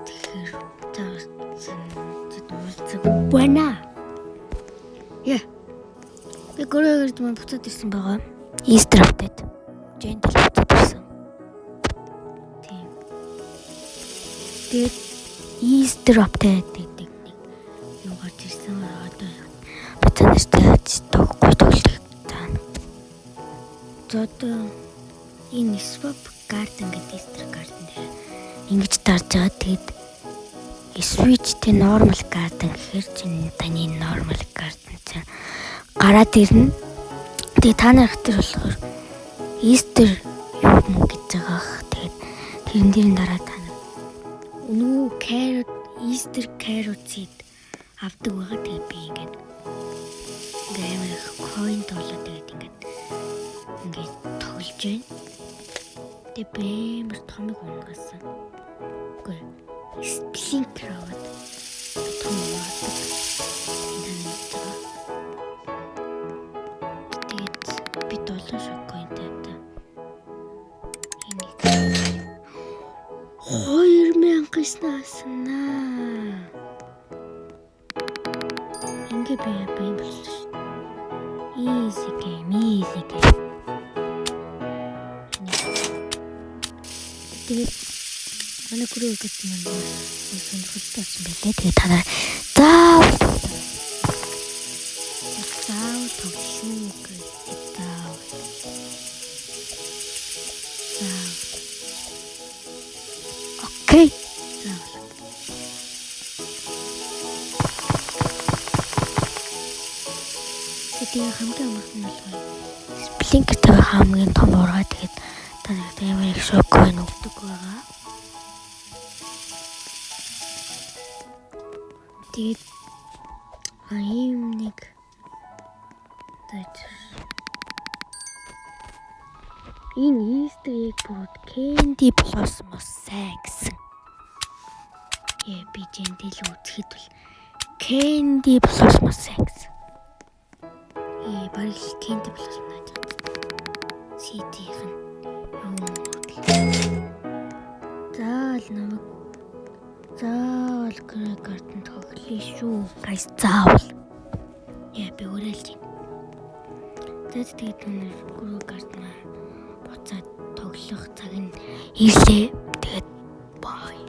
тэгэхээр таасан байна. Яа. Би гөрөөгөрд мөн буцаад ирсэн байгаа. Easter update. Gentle буцаад ирсэн. Тийм. Тэгээд Easter update гэдэг нэг юу гарч ирсэн. Одоо буцаад ирсэн тоглох таана. Одоо энэ swap garden гэдэг Easter garden дээр ингэж дарж байгаа. Тэгээд switch тэ normal garden гэхэр чинь таны normal garden чинь гараад ирнэ. Тэгээд та нарт тэр болохоор Easter юу юм гэж байгаа. Тэгээд тэрэн дээр дараа та нар өнөө carrot Easter carrot seed авдаг байгаа. Тэгээд би ингээд coin тоолоо тэгээд ингээд тоглож байна. Тэгээд бэмэр томыг унгасан. Үгүй сплинк аваад том аваад би долоо шокоинтэй та. Энийг 2000 наснаа. Ингээ би юм болчих ш. Easy game. Тэгээд манай гүрөө гэдэг юм байна. Сонирхолтой болсон байлээ. Тэгээд та нар заавал тогтшгүй гэж заавал. Окей. Тэгээд хамгийн амархан нь бол сплинкер тавих хамгийн том ургаа. Тэгээд та нарт ямар их шокой нүгдэг байгаа. Тэгээд ийм нэг энэ Easter egg бүрд Candy Blossom сайн гэсэн. Би Gentle үзэхэд бол Candy Blossom сайн гэсэн. Барил Candy Blossom гэж байна. CD-ийнх нь заавал гэрээ гартан тоглоё шүү. Гайс заавал. Би уриалж байна. Тэгээд өнөр гэрээ гартан буцаад тоглох цаг нь ирлээ. Тэгээд бай.